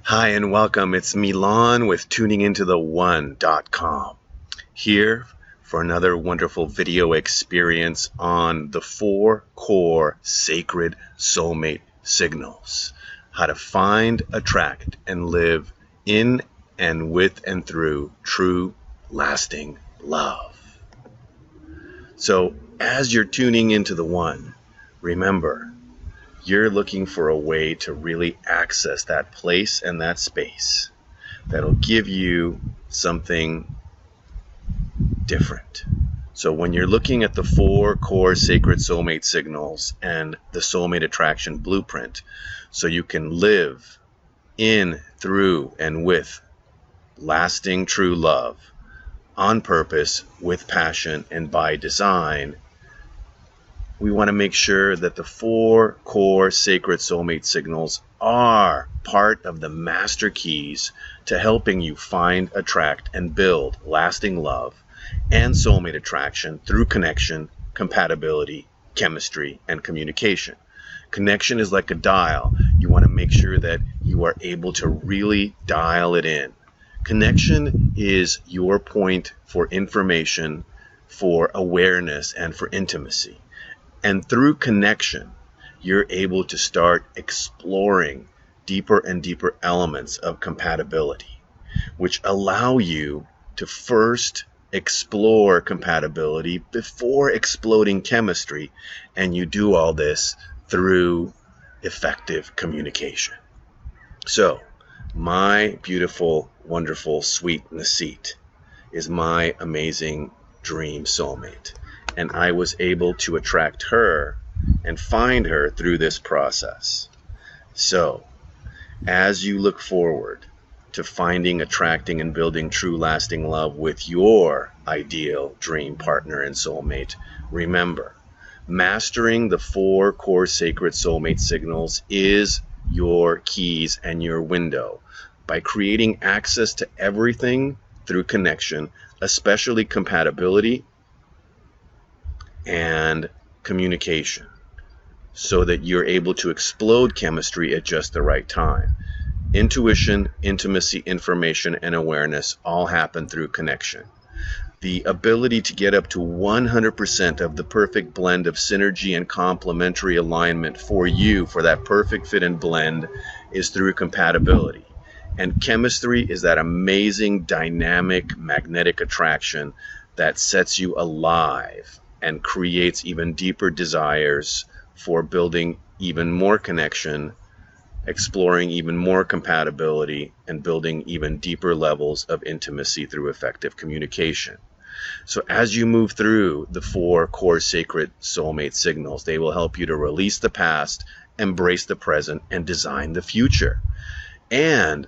Hi and welcome. It's Milan with tuningintothe1.com. Here for another wonderful video experience on the 4 core sacred soulmate signals. How to find, attract, and live in and with and through true, lasting love. So as you're tuning into the one, remember, you're looking for a way to really access that place and that space that'll give you something different. So when you're looking at the 4 core sacred soulmate signals and the soulmate attraction blueprint, so you can live in, through, and with lasting true love on purpose, with passion, and by design, we want to make sure that the 4 core sacred soulmate signals are part of the master keys to helping you find, attract, and build lasting love and soulmate attraction through connection, compatibility, chemistry, and communication. Connection is like a dial. You want to make sure that you are able to really dial it in. Connection is your point for information, for awareness, and for intimacy. And through connection, you're able to start exploring deeper and deeper elements of compatibility, which allow you to first explore compatibility before exploding chemistry. And you do all this through effective communication. So, my beautiful, wonderful, sweet NESIT is my amazing dream soulmate. And I was able to attract her and find her through this process. So, as you look forward to finding, attracting, and building true lasting love with your ideal dream partner and soulmate, remember, mastering the 4 core sacred soulmate signals is your keys and your window. By creating access to everything through connection, especially compatibility and communication, so that you're able to explode chemistry at just the right time. Intuition, intimacy, information, and awareness all happen through connection. The ability to get up to 100% of the perfect blend of synergy and complementary alignment for you, for that perfect fit and blend, is through compatibility. And chemistry is that amazing, dynamic, magnetic attraction that sets you alive and creates even deeper desires for building even more connection, exploring even more compatibility, and building even deeper levels of intimacy through effective communication. So as you move through the 4 core sacred soulmate signals, they will help you to release the past, embrace the present, and design the future. And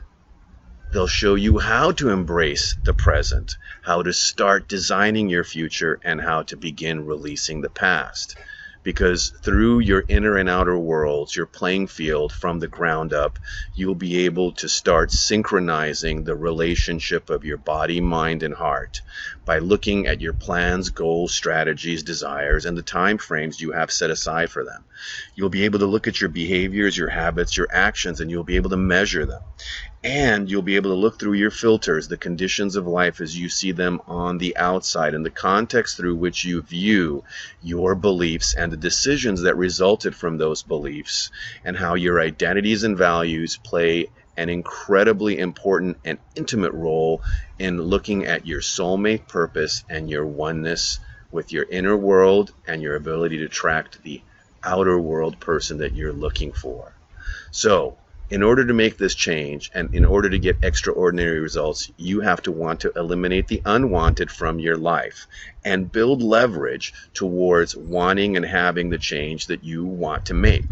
they'll show you how to embrace the present, how to start designing your future, and how to begin releasing the past. Because through your inner and outer worlds, your playing field from the ground up, you'll be able to start synchronizing the relationship of your body, mind, and heart by looking at your plans, goals, strategies, desires, and the time frames you have set aside for them. You'll be able to look at your behaviors, your habits, your actions, and you'll be able to measure them. And you'll be able to look through your filters, the conditions of life as you see them on the outside, and the context through which you view your beliefs and the decisions that resulted from those beliefs, and how your identities and values play an incredibly important and intimate role in looking at your soulmate purpose and your oneness with your inner world and your ability to attract the outer world person that you're looking for. So, in order to make this change and in order to get extraordinary results, you have to want to eliminate the unwanted from your life and build leverage towards wanting and having the change that you want to make.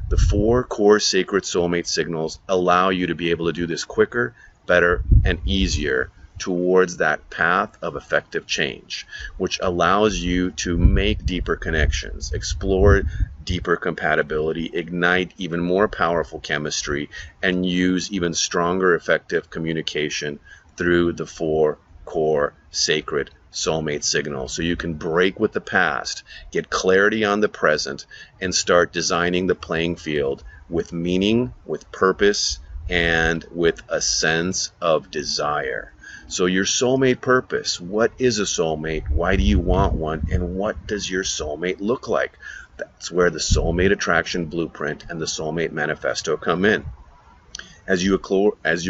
The 4 core sacred soulmate signals allow you to be able to do this quicker, better, and easier towards that path of effective change, which allows you to make deeper connections, explore deeper compatibility, ignite even more powerful chemistry, and use even stronger effective communication through the 4 core sacred soulmate signals. So you can break with the past, get clarity on the present, and start designing the playing field with meaning, with purpose, and with a sense of desire. So your soulmate purpose, what is a soulmate? Why do you want one? And what does your soulmate look like? That's where the soulmate attraction blueprint and the soulmate manifesto come in. As you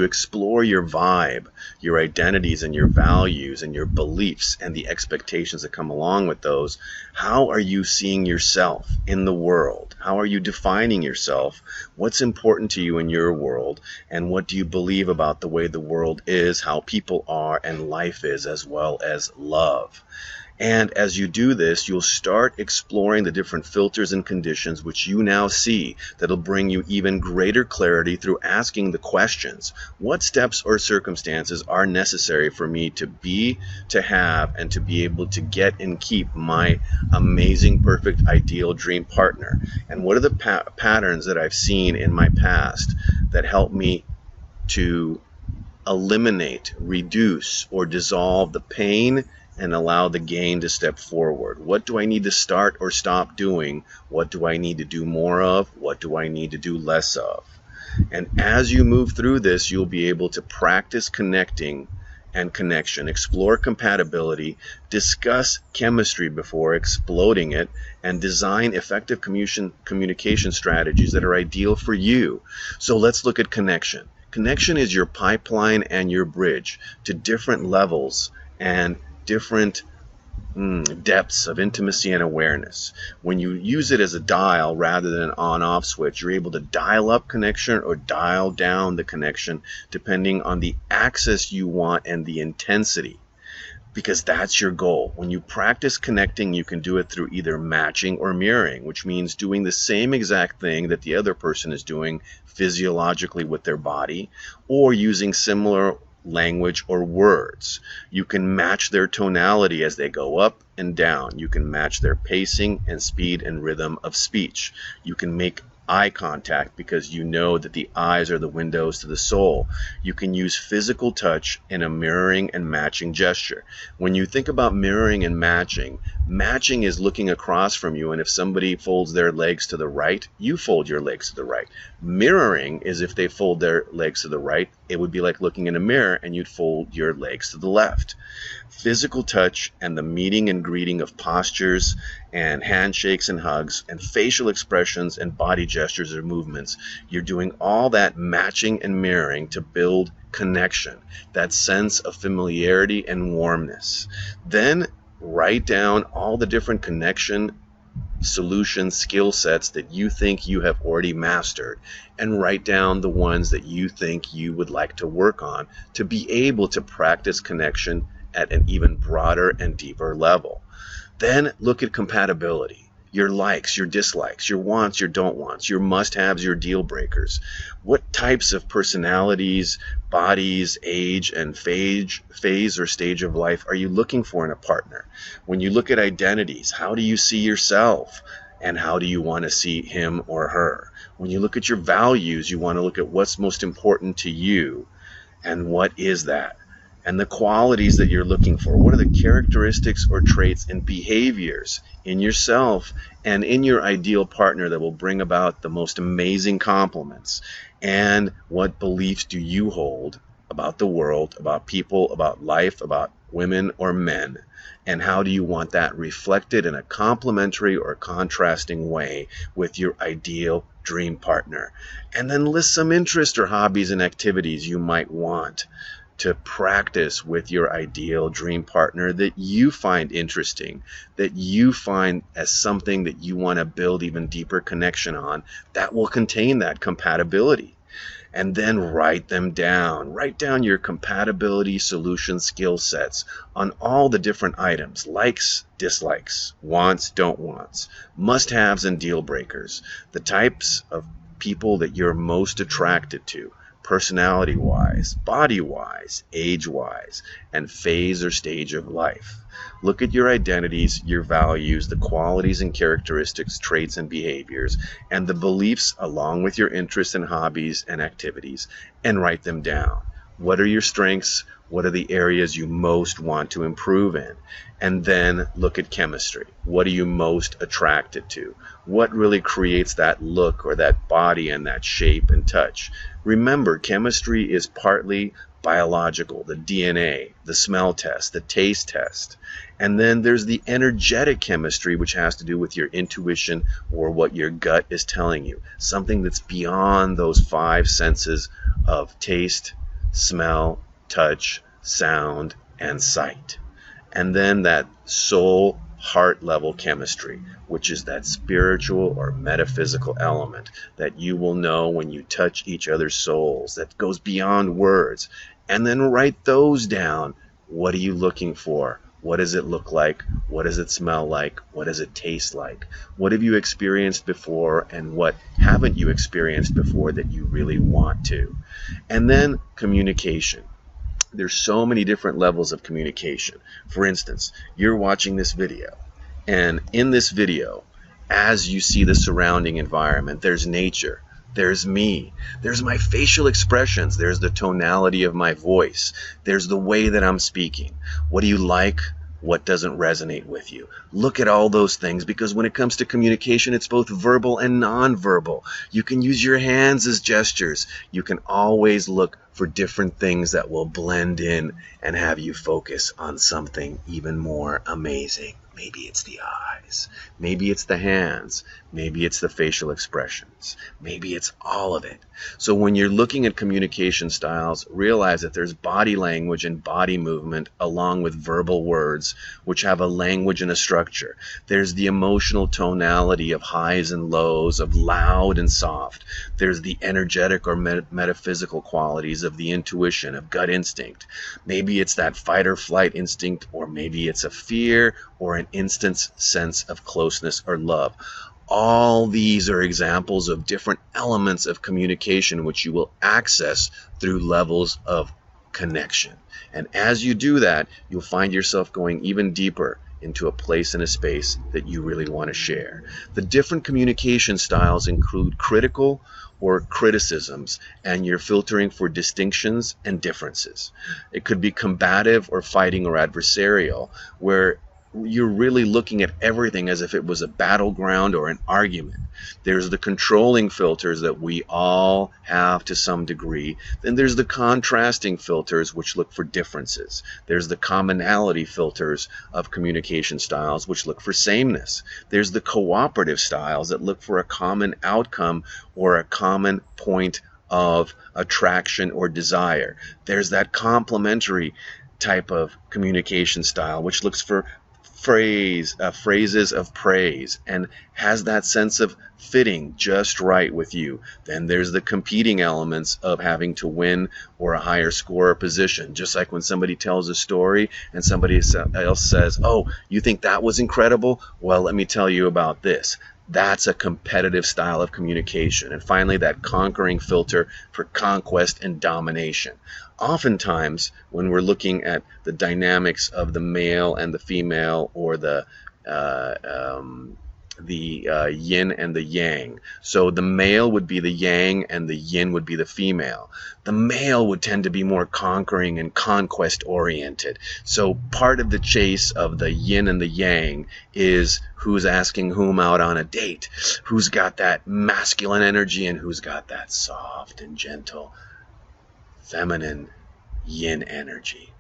explore your vibe, your identities and your values and your beliefs and the expectations that come along with those, how are you seeing yourself in the world? How are you defining yourself? What's important to you in your world? And what do you believe about the way the world is, how people are, and life is, as well as love? And as you do this, you'll start exploring the different filters and conditions which you now see that'll bring you even greater clarity through asking the questions. What steps or circumstances are necessary for me to be, to have, and to be able to get and keep my amazing, perfect, ideal dream partner? And what are the patterns that I've seen in my past that help me to eliminate, reduce, or dissolve the pain and allow the gain to step forward? What do I need to start or stop doing? What do I need to do more of? What do I need to do less of? And as you move through this, you'll be able to practice connecting and connection, explore compatibility, discuss chemistry before exploding it, and design effective communication strategies that are ideal for you. So let's look at connection. Connection is your pipeline and your bridge to different levels and different depths of intimacy and awareness. When you use it as a dial rather than an on-off switch, you're able to dial up connection or dial down the connection depending on the access you want and the intensity, because that's your goal. When you practice connecting, you can do it through either matching or mirroring, which means doing the same exact thing that the other person is doing physiologically with their body, or using similar language or words. You can match their tonality as they go up and down. You can match their pacing and speed and rhythm of speech. You can make eye contact because you know that the eyes are the windows to the soul. You can use physical touch in a mirroring and matching gesture. When you think about mirroring and matching, matching is looking across from you, and if somebody folds their legs to the right, you fold your legs to the right. Mirroring is if they fold their legs to the right, it would be like looking in a mirror and you'd fold your legs to the left. Physical touch and the meeting and greeting of postures and handshakes and hugs and facial expressions and body gestures or movements, you're doing all that matching and mirroring to build connection, that sense of familiarity and warmness. Then write down all the different connection solution skill sets that you think you have already mastered, and write down the ones that you think you would like to work on to be able to practice connection at an even broader and deeper level. Then look at compatibility, your likes, your dislikes, your wants, your don't wants, your must-haves, your deal breakers. What types of personalities, bodies, age, and phase or stage of life are you looking for in a partner? When you look at identities, how do you see yourself? And how do you want to see him or her? When you look at your values, you want to look at what's most important to you and what is that? And the qualities that you're looking for. What are the characteristics or traits and behaviors in yourself and in your ideal partner that will bring about the most amazing compliments? And what beliefs do you hold about the world, about people, about life, about women or men? And how do you want that reflected in a complementary or contrasting way with your ideal dream partner? And then list some interests or hobbies and activities you might want to practice with your ideal dream partner that you find interesting, that you find as something that you want to build even deeper connection on, that will contain that compatibility. And then write them down. Write down your compatibility solution skill sets on all the different items: likes, dislikes, wants, don't wants, must-haves and deal breakers, the types of people that you're most attracted to, personality-wise, body-wise, age-wise, and phase or stage of life. Look at your identities, your values, the qualities and characteristics, traits and behaviors, and the beliefs along with your interests and hobbies and activities, and write them down. What are your strengths? What are the areas you most want to improve in? And then look at chemistry. What are you most attracted to? What really creates that look or that body and that shape and touch? Remember, chemistry is partly biological, the DNA, the smell test, the taste test. And then there's the energetic chemistry, which has to do with your intuition or what your gut is telling you. Something that's beyond those five senses of taste, smell, touch, sound, and sight. And then that soul heart level chemistry, which is that spiritual or metaphysical element that you will know when you touch each other's souls, that goes beyond words. And then write those down. What are you looking for? What does it look like? What does it smell like? What does it taste like? What have you experienced before, and what haven't you experienced before that you really want to? And then communication. There's so many different levels of communication. For instance, you're watching this video, and in this video, as you see the surrounding environment, there's nature, there's me, there's my facial expressions, there's the tonality of my voice, there's the way that I'm speaking. What do you like? What doesn't resonate with you? Look at all those things, because when it comes to communication, it's both verbal and non-verbal. You can use your hands as gestures. You can always look for different things that will blend in and have you focus on something even more amazing. Maybe it's the eyes, maybe it's the hands, maybe it's the facial expressions, maybe it's all of it. So when you're looking at communication styles, realize that there's body language and body movement along with verbal words, which have a language and a structure. There's the emotional tonality of highs and lows, of loud and soft. There's the energetic or metaphysical qualities of the intuition, of gut instinct. Maybe it's that fight or flight instinct, or maybe it's a fear or an instant sense of closeness or love. All these are examples of different elements of communication which you will access through levels of connection. And as you do that, you'll find yourself going even deeper into a place and a space that you really want to share. The different communication styles include critical or criticisms, and you're filtering for distinctions and differences. It could be combative or fighting or adversarial, where you're really looking at everything as if it was a battleground or an argument. There's the controlling filters that we all have to some degree. Then there's the contrasting filters, which look for differences. There's the commonality filters of communication styles, which look for sameness. There's the cooperative styles that look for a common outcome or a common point of attraction or desire. There's that complementary type of communication style, which looks for phrases of praise and has that sense of fitting just right with you. Then there's the competing elements of having to win or a higher score or position. Just like when somebody tells a story and somebody else says, "Oh, you think that was incredible? Well, let me tell you about this." That's a competitive style of communication. And finally, that conquering filter for conquest and domination. Oftentimes, when we're looking at the dynamics of the male and the female, or the yin and the yang. So the male would be the yang and the yin would be the female. The male would tend to be more conquering and conquest oriented. So part of the chase of the yin and the yang is who's asking whom out on a date, who's got that masculine energy and who's got that soft and gentle feminine yin energy.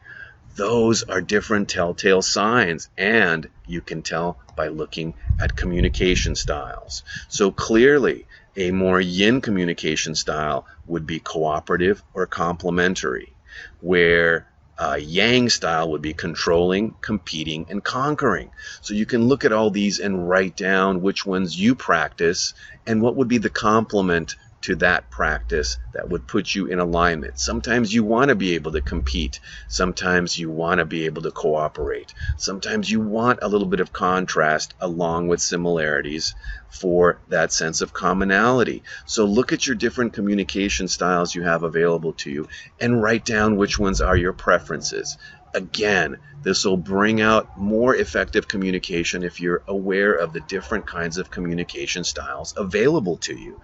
Those are different telltale signs, and you can tell by looking at communication styles. So clearly, a more yin communication style would be cooperative or complementary, where a yang style would be controlling, competing, and conquering. So you can look at all these and write down which ones you practice and what would be the complement to that practice that would put you in alignment. Sometimes you want to be able to compete. Sometimes you want to be able to cooperate. Sometimes you want a little bit of contrast along with similarities for that sense of commonality. So look at your different communication styles you have available to you and write down which ones are your preferences. Again, this will bring out more effective communication if you're aware of the different kinds of communication styles available to you.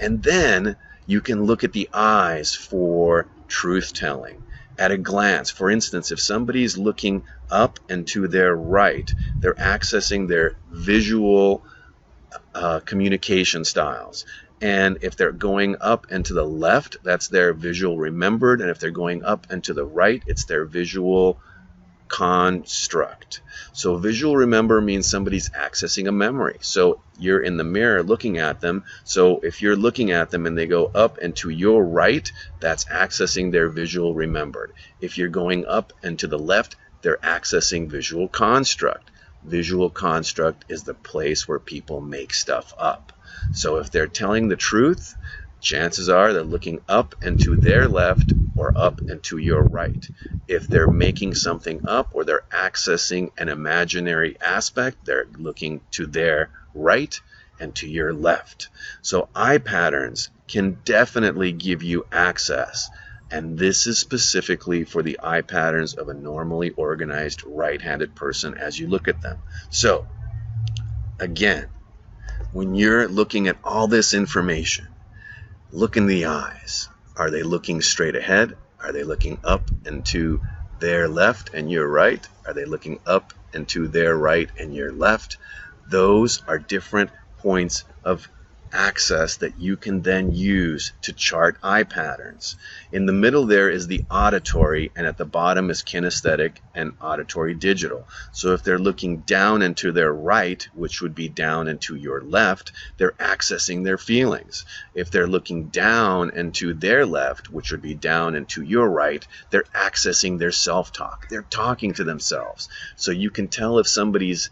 And then you can look at the eyes for truth-telling. At a glance, for instance, if somebody's looking up and to their right, they're accessing their visual communication styles. And if they're going up and to the left, that's their visual remembered. And if they're going up and to the right, it's their visual construct. So visual remember means somebody's accessing a memory. So you're in the mirror looking at them. So if you're looking at them and they go up and to your right, that's accessing their visual remembered. If you're going up and to the left, they're accessing visual construct. Visual construct is the place where people make stuff up. So if they're telling the truth, chances are they're looking up and to their left or up and to your right. If they're making something up or they're accessing an imaginary aspect, they're looking to their right and to your left. So eye patterns can definitely give you access. And this is specifically for the eye patterns of a normally organized right-handed person as you look at them. So, again, when you're looking at all this information, look in the eyes. Are they looking straight ahead? Are they looking up and to their left and your right? Are they looking up and to their right and your left? Those are different points of access that you can then use to chart eye patterns. In the middle there is the auditory, and at the bottom is kinesthetic and auditory digital. So if they're looking down and to their right, which would be down and to your left, they're accessing their feelings. If they're looking down and to their left, which would be down and to your right, they're accessing their self-talk. They're talking to themselves. So you can tell if somebody's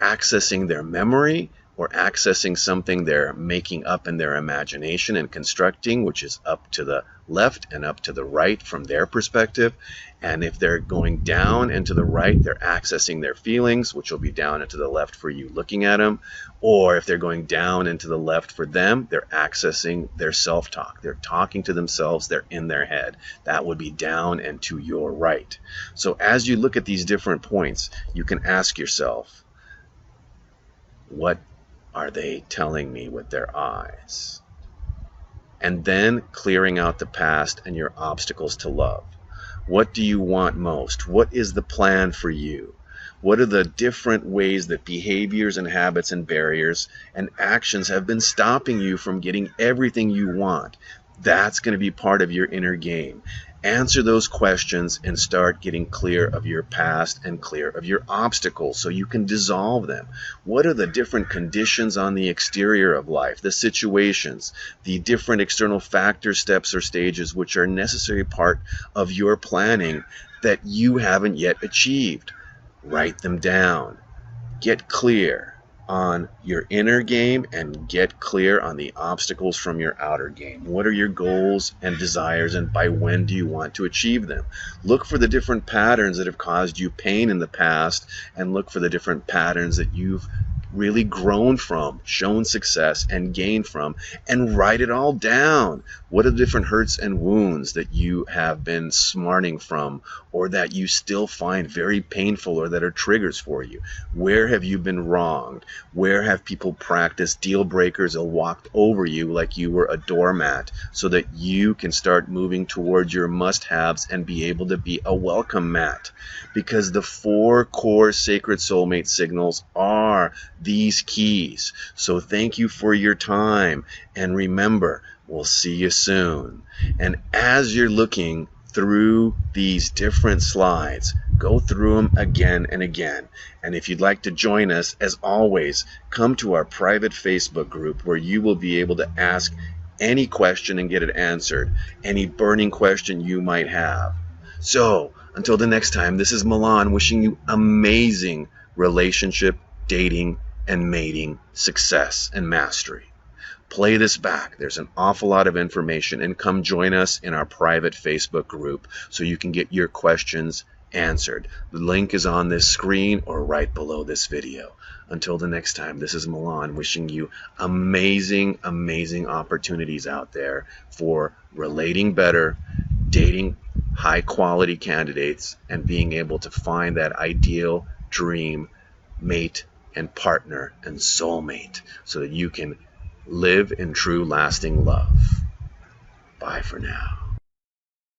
accessing their memory or accessing something they're making up in their imagination and constructing, which is up to the left and up to the right from their perspective. And if they're going down and to the right, they're accessing their feelings, which will be down and to the left for you looking at them. Or if they're going down and to the left for them, they're accessing their self-talk. They're talking to themselves. They're in their head. That would be down and to your right. So as you look at these different points, you can ask yourself, what are they telling me with their eyes? And then clearing out the past and your obstacles to love. What do you want most? What is the plan for you? What are the different ways that behaviors and habits and barriers and actions have been stopping you from getting everything you want? That's going to be part of your inner game. Answer those questions and start getting clear of your past and clear of your obstacles so you can dissolve them. What are the different conditions on the exterior of life, the situations, the different external factors, steps, or stages which are a necessary part of your planning that you haven't yet achieved? Write them down. Get clear on your inner game and get clear on the obstacles from your outer game. What are your goals and desires, and by when do you want to achieve them? Look for the different patterns that have caused you pain in the past, and look for the different patterns that you've really grown from, shown success, and gained from, and write it all down. What are the different hurts and wounds that you have been smarting from, or that you still find very painful, or that are triggers for you? Where have you been wronged? Where have people practiced deal breakers or walked over you like you were a doormat, so that you can start moving towards your must-haves and be able to be a welcome mat? Because the 4 core sacred soulmate signals are these keys. So thank you for your time, and remember, we'll see you soon. And as you're looking through these different slides, go through them again and again. And if you'd like to join us, as always, come to our private Facebook group where you will be able to ask any question and get it answered, any burning question you might have. So until the next time, this is Milan wishing you amazing relationship, dating, and mating success and mastery. Play this back. There's an awful lot of information, and come join us in our private Facebook group so you can get your questions answered. The link is on this screen or right below this video. Until the next time, this is Milan wishing you amazing, amazing opportunities out there for relating better, dating high quality candidates, and being able to find that ideal dream mate and partner and soulmate so that you can live in true lasting love. Bye for now.